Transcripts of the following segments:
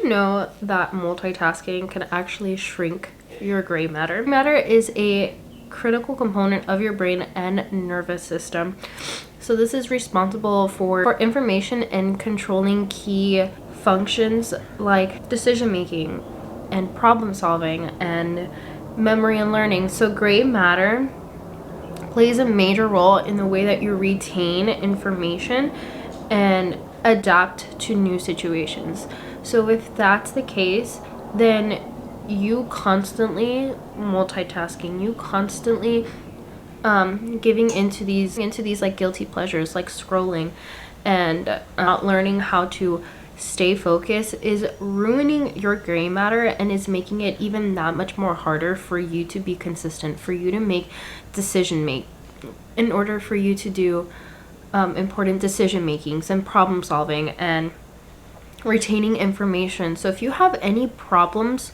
you know that multitasking can actually shrink your gray matter? Matter is a critical component of your brain and nervous system. So this is responsible for information and controlling key functions like decision making and problem solving and memory and learning. So gray matter plays a major role in the way that you retain information and adapt to new situations. So if that's the case, then you constantly multitasking, you constantly giving into these like guilty pleasures like scrolling and not learning how to stay focused is ruining your gray matter and is making it even that much more harder for you to be consistent, for you to make in order for you to do important decision makings and problem solving and retaining information. So if you have any problems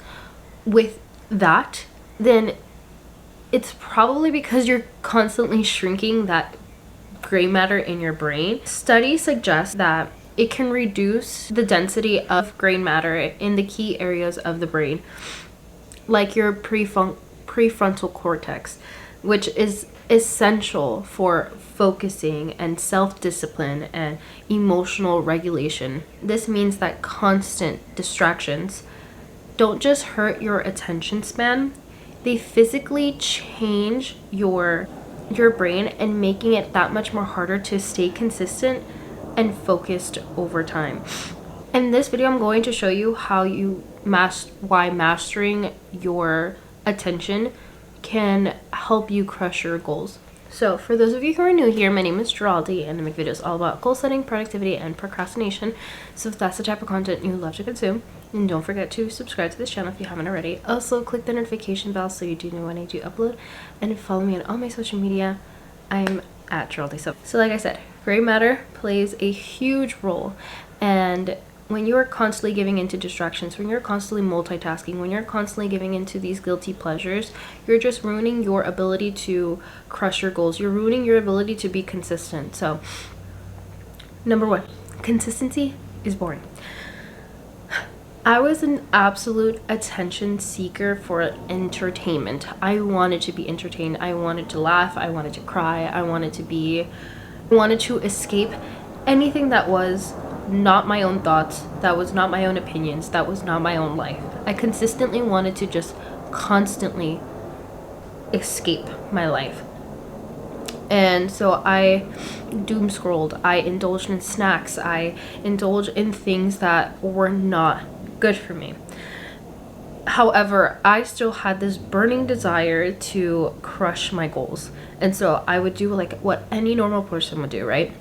with that, then it's probably because you're constantly shrinking that gray matter in your brain. Studies suggest that it can reduce the density of gray matter in the key areas of the brain, like your prefrontal cortex, which is essential for focusing and self-discipline and emotional regulation. This means that constant distractions don't just hurt your attention span, they physically change your brain and making it that much more harder to stay consistent and focused over time. In this video, I'm going to show you why mastering your attention can help you crush your goals. So for those of you who are new here, my name is Geraldi and I make videos all about goal setting, productivity, and procrastination. So if that's the type of content you love to consume, then don't forget to subscribe to this channel if you haven't already. Also, click the notification bell so you do know when I do upload, and follow me on all my social media. I'm at Geraldi. So like I said, gray matter plays a huge role, and when you are constantly giving into distractions, when you're constantly multitasking, when you're constantly giving into these guilty pleasures, you're just ruining your ability to crush your goals. You're ruining your ability to be consistent. So, number one, consistency is boring. I was an absolute attention seeker for entertainment. I wanted to be entertained. I wanted to laugh. I wanted to cry. I wanted to escape anything that was not my own thoughts, that was not my own opinions, that was not my own life. I consistently wanted to just constantly escape my life. And so I doom scrolled, I indulged in snacks, I indulged in things that were not good for me. However, I still had this burning desire to crush my goals. And so I would do like what any normal person would do, right?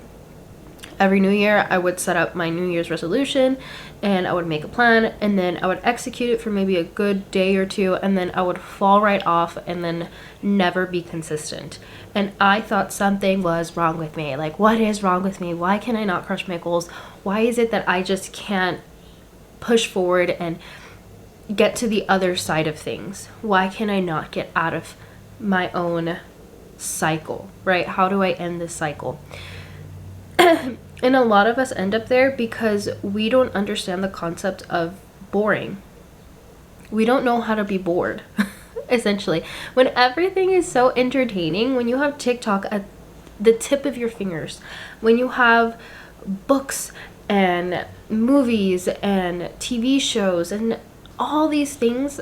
Every new year, I would set up my New Year's resolution and I would make a plan, and then I would execute it for maybe a good day or two, and then I would fall right off and then never be consistent. And I thought something was wrong with me. Like, what is wrong with me? Why can I not crush my goals? Why is it that I just can't push forward and get to the other side of things? Why can I not get out of my own cycle, right? How do I end this cycle? And a lot of us end up there because we don't understand the concept of boring. We don't know how to be bored, essentially. When everything is so entertaining, when you have TikTok at the tip of your fingers, when you have books and movies and TV shows and all these things,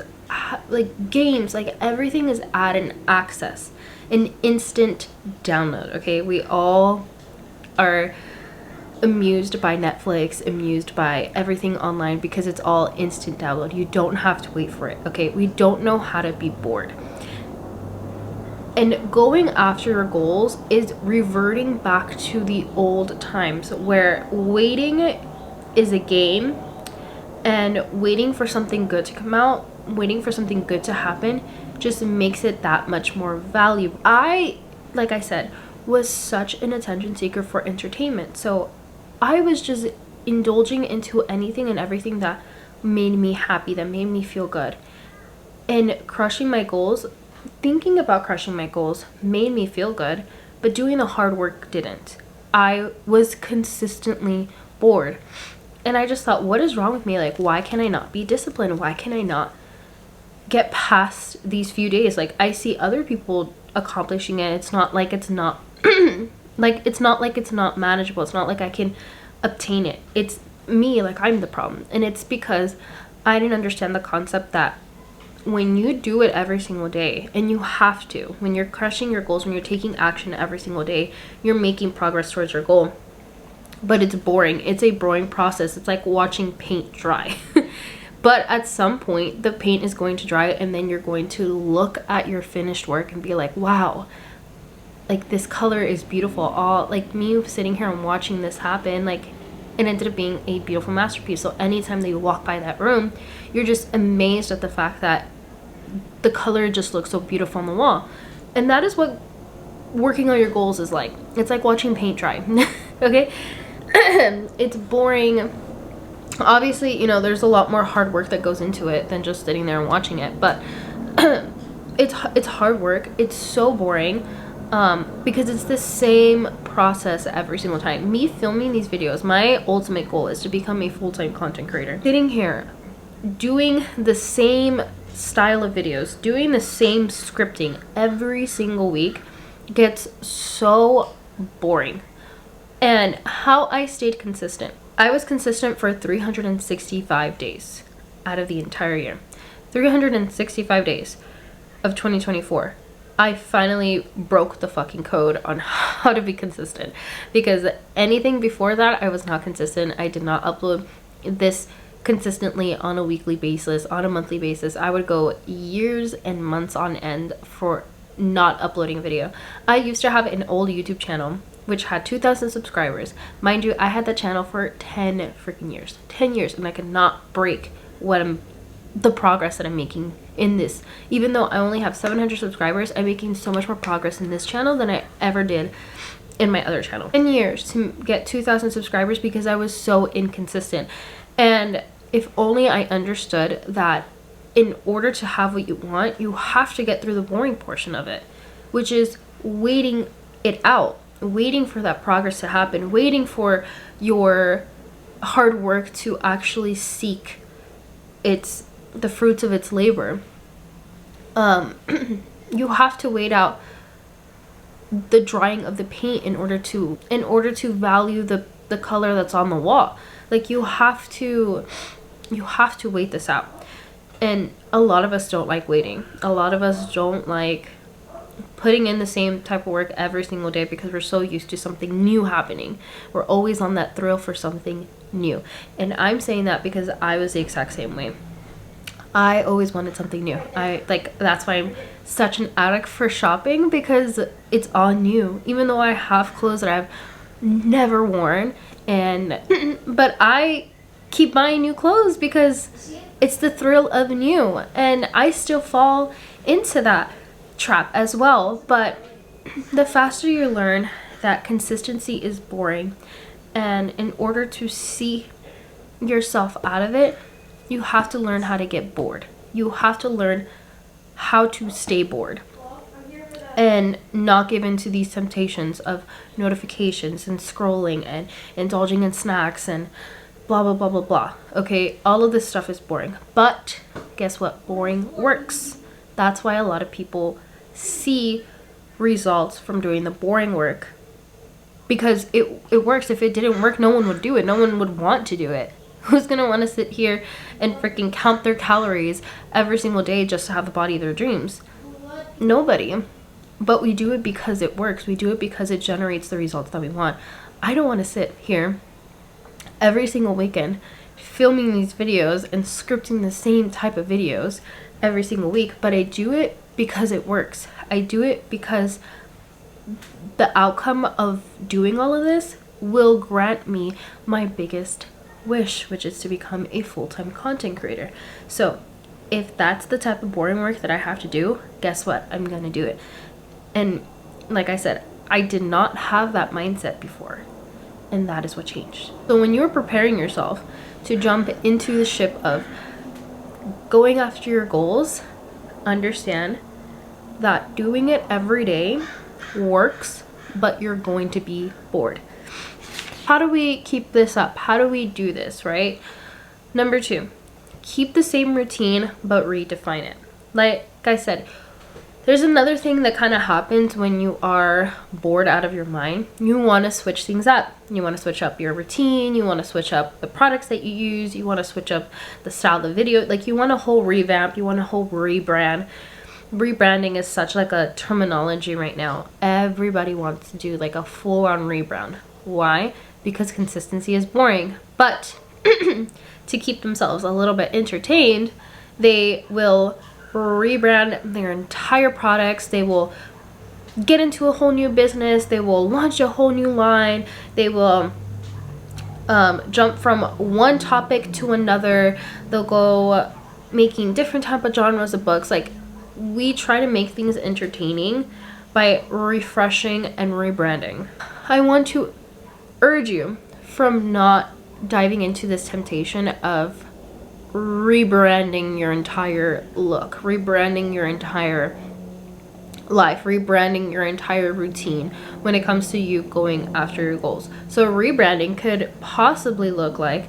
like games, like everything is at an access, an instant download, okay? We all are amused by Netflix, amused by everything online because it's all instant download. You don't have to wait for it, okay? We don't know how to be bored. And going after your goals is reverting back to the old times where waiting is a game, and waiting for something good to come out, waiting for something good to happen just makes it that much more valuable. Like I said, was such an attention seeker for entertainment. So I was just indulging into anything and everything that made me happy, that made me feel good. And crushing my goals, thinking about crushing my goals made me feel good, but doing the hard work didn't. I was consistently bored. And I just thought, what is wrong with me? Like, why can I not be disciplined? Why can I not get past these few days? Like, I see other people accomplishing it. It's not like it's not like it's not like it's not manageable. It's not like I can obtain it. It's me, like I'm the problem. And it's because I didn't understand the concept that when you do it every single day, and you have to, when you're crushing your goals, when you're taking action every single day, you're making progress towards your goal. But it's boring. It's a boring process. It's like watching paint dry. But at some point, the paint is going to dry, and then you're going to look at your finished work and be like, wow, like this color is beautiful. All like me sitting here and watching this happen, like it ended up being a beautiful masterpiece. So anytime that you walk by that room, you're just amazed at the fact that the color just looks so beautiful on the wall. And that is what working on your goals is like. It's like watching paint dry. Okay. It's boring. Obviously, you know, there's a lot more hard work that goes into it than just sitting there and watching it, but it's hard work. It's so boring, because it's the same process every single time. Me filming these videos, my ultimate goal is to become a full-time content creator. Sitting here doing the same style of videos, doing the same scripting every single week gets so boring. And how I stayed consistent. I was consistent for 365 days out of the entire year. 365 days of 2024. I finally broke the fucking code on how to be consistent, because anything before that, I was not consistent. I did not upload this consistently on a weekly basis, on a monthly basis. I would go years and months on end for not uploading a video. I used to have an old YouTube channel which had 2,000 subscribers. Mind you, I had that channel for 10 freaking years. 10 years, and I could not break the progress that I'm making in this. Even though I only have 700 subscribers, I'm making so much more progress in this channel than I ever did in my other channel. 10 years to get 2,000 subscribers because I was so inconsistent. And if only I understood that in order to have what you want, you have to get through the boring portion of it, which is waiting it out, waiting for that progress to happen, waiting for your hard work to actually seek the fruits of its labor. You have to wait out the drying of the paint in order to value the color that's on the wall. Like you have to wait this out. And a lot of us don't like waiting. A lot of us don't like putting in the same type of work every single day because we're so used to something new happening. We're always on that thrill for something new. And I'm saying that because I was the exact same way. I always wanted something new. That's why I'm such an addict for shopping, because it's all new. Even though I have clothes that I've never worn, but I keep buying new clothes because it's the thrill of new, and I still fall into that trap as well. But the faster you learn that consistency is boring, and in order to see yourself out of it, you have to learn how to get bored. You have to learn how to stay bored and not give in to these temptations of notifications and scrolling and indulging in snacks and blah blah blah blah blah. Okay, all of this stuff is boring, but guess what? Boring works. That's why a lot of people see results from doing the boring work, because it works. If it didn't work, no one would do it. No one would want to do it. Who's gonna want to sit here and freaking count their calories every single day just to have the body of their dreams? Nobody. But we do it because it works. We do it because it generates the results that we want. I don't want to sit here every single weekend filming these videos and scripting the same type of videos every single week, but I do it because it works. I do it because the outcome of doing all of this will grant me my biggest wish, which is to become a full-time content creator. So if that's the type of boring work that I have to do, guess what? I'm gonna do it. And like I said, I did not have that mindset before, and that is what changed. So when you're preparing yourself to jump into the ship of going after your goals, understand that doing it every day works, but you're going to be bored. How do we keep this up? How do we do this, right? Number 2, keep the same routine but redefine it. Like I said, there's another thing that kind of happens when you are bored out of your mind. You want to switch things up. You want to switch up your routine. You want to switch up the products that you use. You want to switch up the style of the video. Like, you want a whole revamp. You want a whole rebrand. Rebranding is such like a terminology right now. Everybody wants to do like a full-on rebrand. Why? Because consistency is boring. But to keep themselves a little bit entertained, they will rebrand their entire products. They will get into a whole new business. They will launch a whole new line. They will jump from one topic to another. They'll go making different type of genres of books. Like, we try to make things entertaining by refreshing and rebranding. I want to urge you from not diving into this temptation of rebranding your entire look, rebranding your entire life, rebranding your entire routine when it comes to you going after your goals. So rebranding could possibly look like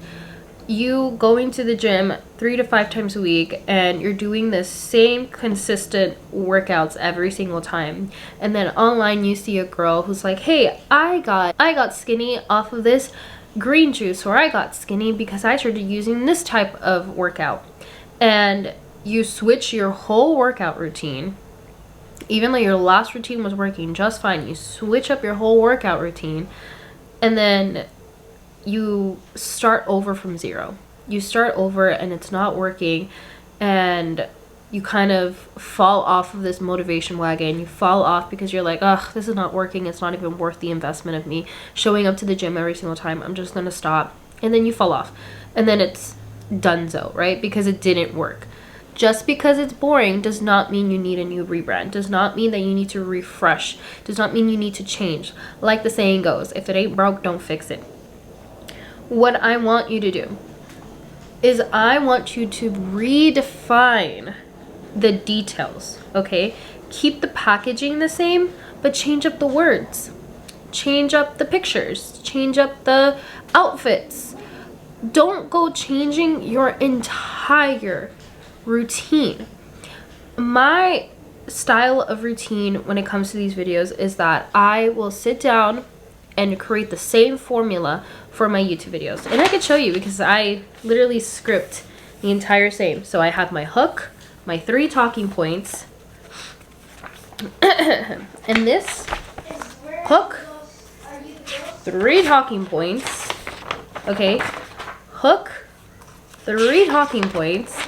you going to the gym 3 to 5 times a week, and you're doing the same consistent workouts every single time, and then online you see a girl who's like, hey, I got skinny off of this green juice, or I got skinny because I started using this type of workout. And you switch your whole workout routine, even though your last routine was working just fine. You switch up your whole workout routine, and then you start over from zero. You start over and it's not working, and you kind of fall off of this motivation wagon. You fall off because you're like, ugh, this is not working. It's not even worth the investment of me showing up to the gym every single time. I'm just gonna stop. And then you fall off, and then it's donezo, right? Because it didn't work. Just because it's boring does not mean you need a new rebrand. Does not mean that you need to refresh. Does not mean you need to change. Like the saying goes, if it ain't broke, don't fix it. What I want you to do is I want you to redefine the details, okay? Keep the packaging the same, but change up the words. Change up the pictures. Change up the outfits. Don't go changing your entire routine. My style of routine when it comes to these videos is that I will sit down and create the same formula for my YouTube videos. And I could show you because I literally script the entire same. So I have my hook, my 3 talking points, and this hook, 3 talking points, okay, hook, 3 talking points.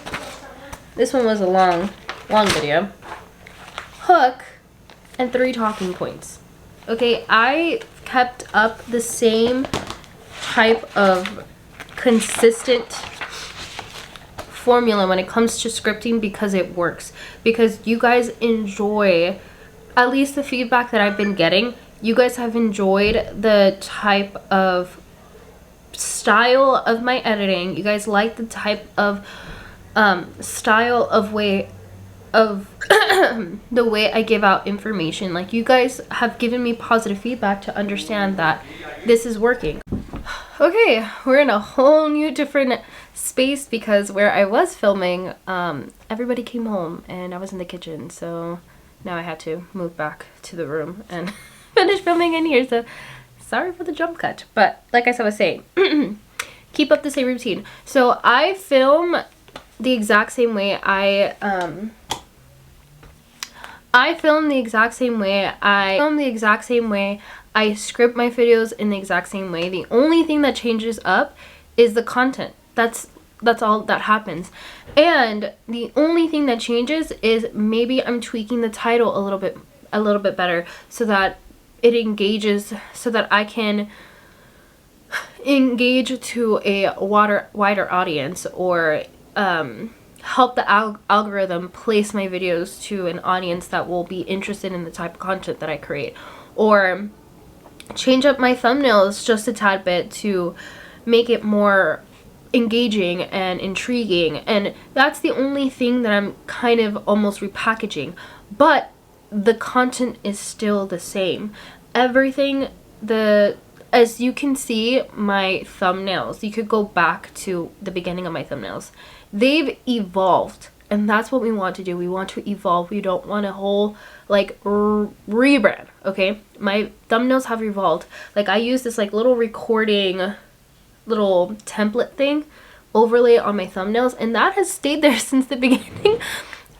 This one was a long video. Hook and 3 talking points. Okay, I kept up the same type of consistent formula when it comes to scripting because it works. Because you guys enjoy, at least the feedback that I've been getting, you guys have enjoyed the type of style of my editing. You guys like the type of style of way of the way I give out information. Like, you guys have given me positive feedback to understand that this is working. Okay, we're in a whole new different space because where I was filming, everybody came home and I was in the kitchen, so now I had to move back to the room and finish filming in here. So sorry for the jump cut, but like I was saying, keep up the same routine. So I film the exact same way. I film the exact same way. I script my videos in the exact same way. The only thing that changes up is the content. That's all that happens. And the only thing that changes is maybe I'm tweaking the title a little bit better so that it engages, so that I can engage to a wider audience, or help the algorithm place my videos to an audience that will be interested in the type of content that I create, or change up my thumbnails just a tad bit to make it more engaging and intriguing. And that's the only thing that I'm kind of almost repackaging, but the content is still the same. Everything, as you can see, my thumbnails, you could go back to the beginning of my thumbnails, they've evolved, and that's what we want to do. We want to evolve. We don't want a whole like rebrand. Okay, my thumbnails have evolved. Like, I use this like little recording little template thing overlay on my thumbnails, and that has stayed there since the beginning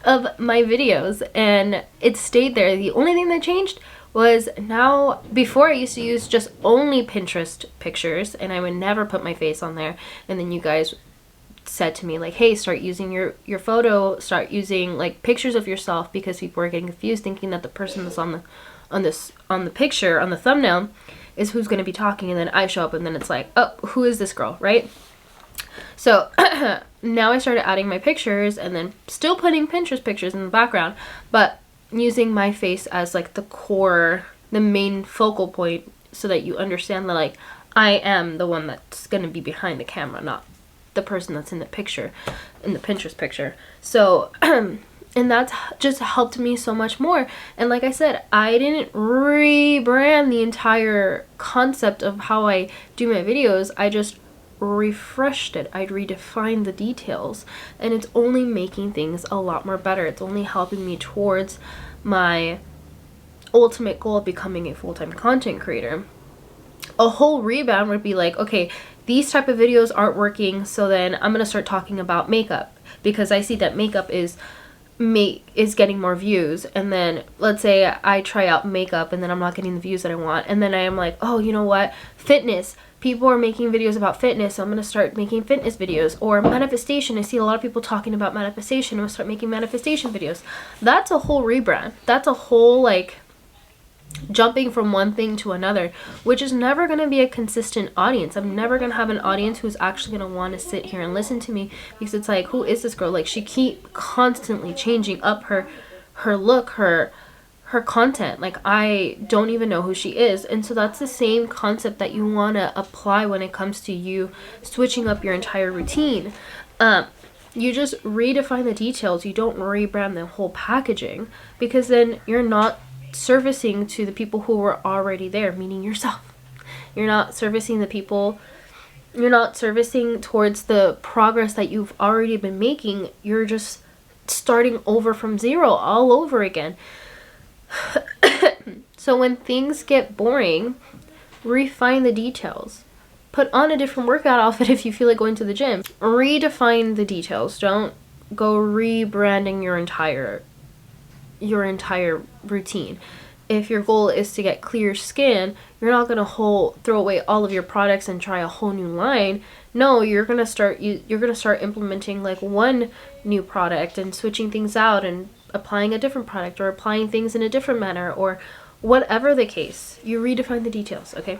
of my videos, and it stayed there. The only thing that changed was, now, before I used to use just only Pinterest pictures, and I would never put my face on there, and then you guys said to me like, hey, start using your photo, start using like pictures of yourself, because people are getting confused thinking that the person that's on the picture, on the thumbnail, is who's going to be talking, and then I show up, and then it's like, oh, who is this girl, right? So now I started adding my pictures, and then still putting Pinterest pictures in the background, but using my face as like the core, the main focal point, so that you understand that like I am the one that's going to be behind the camera, not the person that's in the picture, in the Pinterest picture. So and that's just helped me so much more. And like I said, I didn't rebrand the entire concept of how I do my videos. I just refreshed it. I'd redefined the details, and it's only making things a lot more better. It's only helping me towards my ultimate goal of becoming a full-time content creator. A whole rebound would be like, okay, these type of videos aren't working, so then I'm gonna start talking about makeup, because I see that makeup is getting more views, and then let's say I try out makeup and then I'm not getting the views that I want, and then I am like, oh, you know what, fitness, people are making videos about fitness, so I'm gonna start making fitness videos. Or manifestation, I see a lot of people talking about manifestation, I'm gonna start making manifestation videos. That's a whole rebrand. That's a whole like jumping from one thing to another, which is never going to be a consistent audience. I'm never going to have an audience who's actually going to want to sit here and listen to me, because it's like, who is this girl? Like, she keep constantly changing up her look, her content. Like, I don't even know who she is. And so that's the same concept that you want to apply when it comes to you switching up your entire routine. You just redefine the details. You don't rebrand the whole packaging, because then you're not servicing to the people who were already there, meaning yourself. You're not servicing the people, you're not servicing towards the progress that you've already been making. You're just starting over from zero all over again. So when things get boring, refine the details. Put on a different workout outfit if you feel like going to the gym. Redefine the details. Don't go rebranding your entire routine. If your goal is to get clear skin, you're not gonna throw away all of your products and try a whole new line. No, you're gonna start implementing like one new product and switching things out and applying a different product, or applying things in a different manner, or whatever the case. You redefine the details, okay?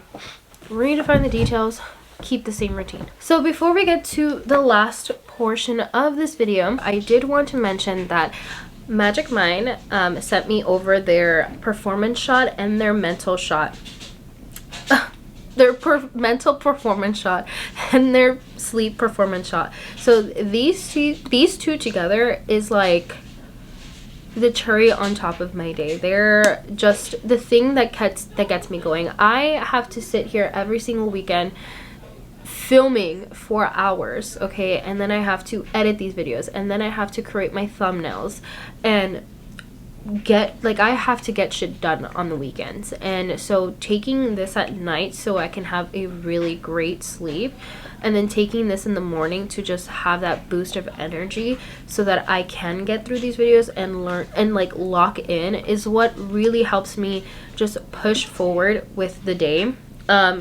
Redefine the details, keep the same routine. So before we get to the last portion of this video, I did want to mention that Magic Mind sent me over their performance shot and their mental shot. Their mental performance shot and their sleep performance shot. So these two together is like the cherry on top of my day. They're just the thing that gets me going. I have to sit here every single weekend filming for hours, okay, and then I have to edit these videos, and then I have to create my thumbnails, and I have to get shit done on the weekends. And so taking this at night so I can have a really great sleep, and then taking this in the morning to just have that boost of energy so that I can get through these videos and learn and like lock in, is what really helps me just push forward with the day.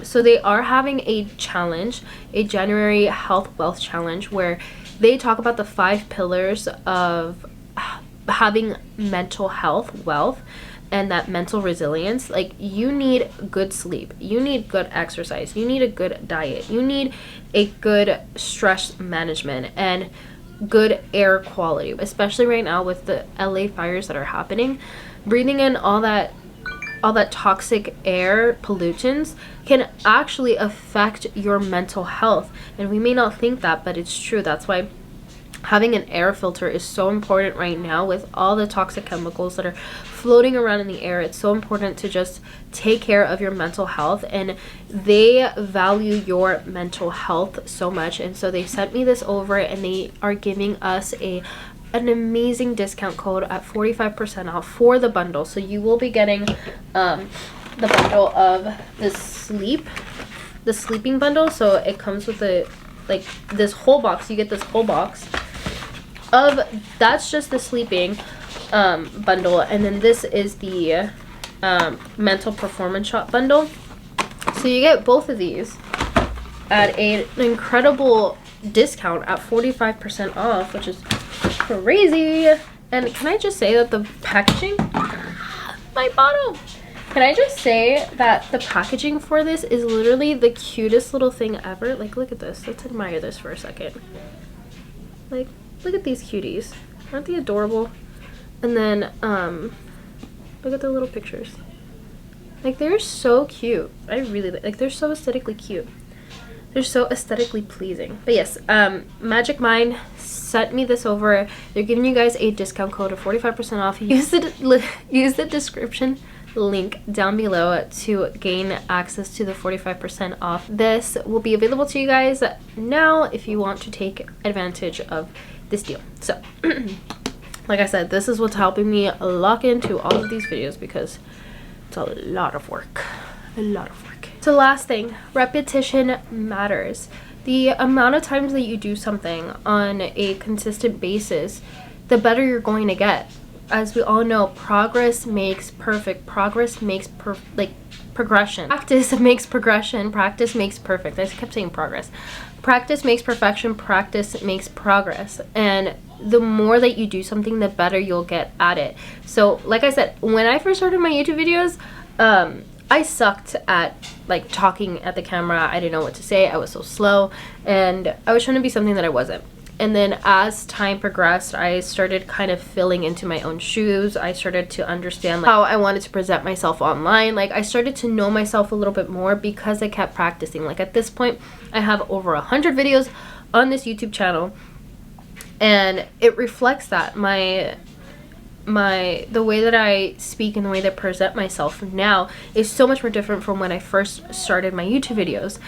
So they are having a challenge, a January health wealth challenge, where they talk about the 5 pillars of having mental health wealth and that mental resilience. Like, you need good sleep, you need good exercise, you need a good diet, you need a good stress management, and good air quality, especially right now with the LA fires that are happening. Breathing in all that toxic air pollutants can actually affect your mental health, and we may not think that, but it's true. That's why having an air filter is so important right now with all the toxic chemicals that are floating around in the air. It's so important to just take care of your mental health, and they value your mental health so much. And so they sent me this over, and they are giving us an amazing discount code at 45% off for the bundle. So you will be getting the bundle of the sleeping bundle. So it comes with this whole box. You get this whole box of, that's just the sleeping bundle, and then this is the mental performance shot bundle. So you get both of these at an incredible discount at 45% off, which is crazy. And can I just say that the packaging, my bottle, can I just say that the packaging for this is literally the cutest little thing ever. Like, look at this. Let's admire this for a second. Like, look at these cuties. Aren't they adorable? And then look at the little pictures. Like, they're so cute. I really like, they're so aesthetically cute. They're so aesthetically pleasing. But yes, Magic Mind sent me this over. They're giving you guys a discount code of 45% off. Use the description link down below to gain access to the 45% off. This will be available to you guys now if you want to take advantage of this deal. So like I said, this is what's helping me lock into all of these videos, because it's a lot of work. So last thing, repetition matters. The amount of times that you do something on a consistent basis, the better you're going to get. As we all know, progress makes perfect. Progress makes progression. Practice makes progression. Practice makes perfect. I just kept saying progress. Practice makes perfection. Practice makes progress. And the more that you do something, the better you'll get at it. So like I said, when I first started my YouTube videos, I sucked at like talking at the camera. I didn't know what to say. I was so slow, and I was trying to be something that I wasn't. And then as time progressed, I started kind of filling into my own shoes. I started to understand how I wanted to present myself online. Like, I started to know myself a little bit more because I kept practicing. Like, at this point, I have over 100 videos on this YouTube channel, and it reflects that the way that I speak and the way that I present myself now is so much more different from when I first started my YouTube videos.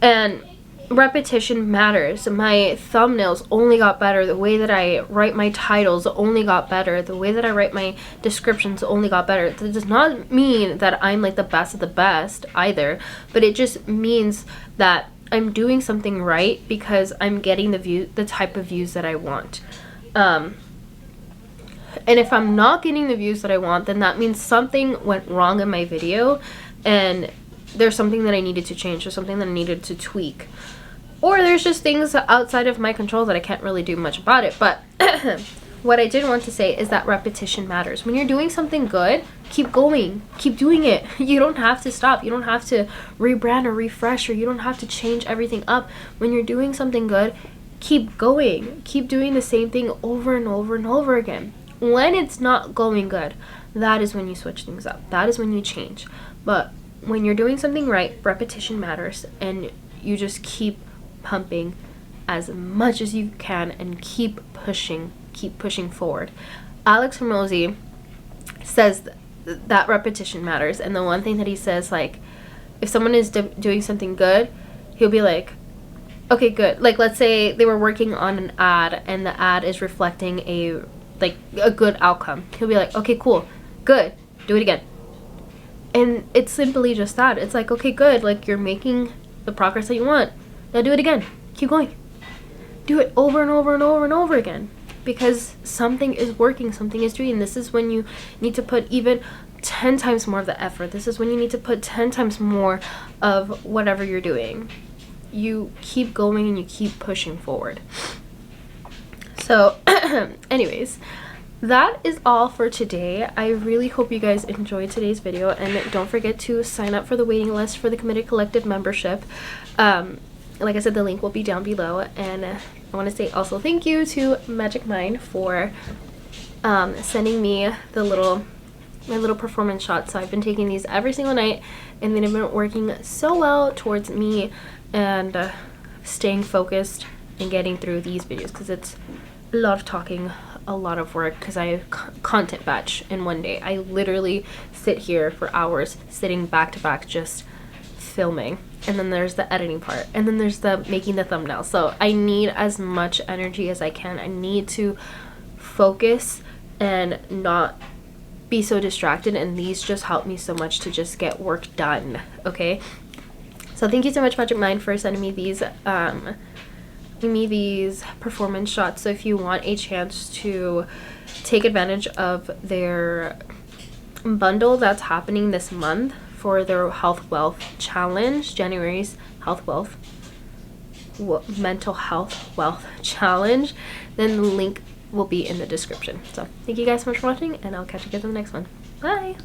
And repetition matters. My thumbnails only got better. The way that I write my titles only got better. The way that I write my descriptions only got better. That does not mean that I'm like the best of the best either, but it just means that I'm doing something right because I'm getting the type of views that I want. And if I'm not getting the views that I want, then that means something went wrong in my video, and there's something that I needed to change, or something that I needed to tweak. Or there's just things outside of my control that I can't really do much about it. But what I did want to say is that repetition matters. When you're doing something good, keep going. Keep doing it. You don't have to stop. You don't have to rebrand or refresh, or you don't have to change everything up. When you're doing something good, keep going. Keep doing the same thing over and over and over again. When it's not going good, that is when you switch things up. That is when you change. But when you're doing something right, repetition matters, and you just keep pumping as much as you can and keep pushing forward. Alex Hormozy says that repetition matters, and the one thing that he says, like, if someone is doing something good, he'll be like, okay, good. Like, let's say they were working on an ad and the ad is reflecting a good outcome. He'll be like, okay, cool, good, do it again. And it's simply just that. It's like, okay, good, like, you're making the progress that you want. Now do it again. Keep going. Do it over and over and over and over again, because something is working, something is doing. This is when you need to put even 10 times more of the effort. This is when you need to put 10 times more of whatever you're doing. You keep going and you keep pushing forward. So anyways, that is all for today. I really hope you guys enjoyed today's video, and don't forget to sign up for the waiting list for the Committed Collective membership. Like I said, the link will be down below. And I want to say also thank you to Magic Mind for sending me my little performance shots. So I've been taking these every single night, and they've been working so well towards me and staying focused and getting through these videos, because it's a lot of talking, a lot of work, because I content batch in one day. I literally sit here for hours sitting back to back just filming, and then there's the editing part, and then there's the making the thumbnail. So I need as much energy as I can. I need to focus and not be so distracted, and these just help me so much to just get work done. Okay, so thank you so much, Magic Mind, for sending me these performance shots. So if you want a chance to take advantage of their bundle that's happening this month for their health wealth challenge, January's mental health wealth challenge, then the link will be in the description. So thank you guys so much for watching, and I'll catch you guys in the next one. Bye.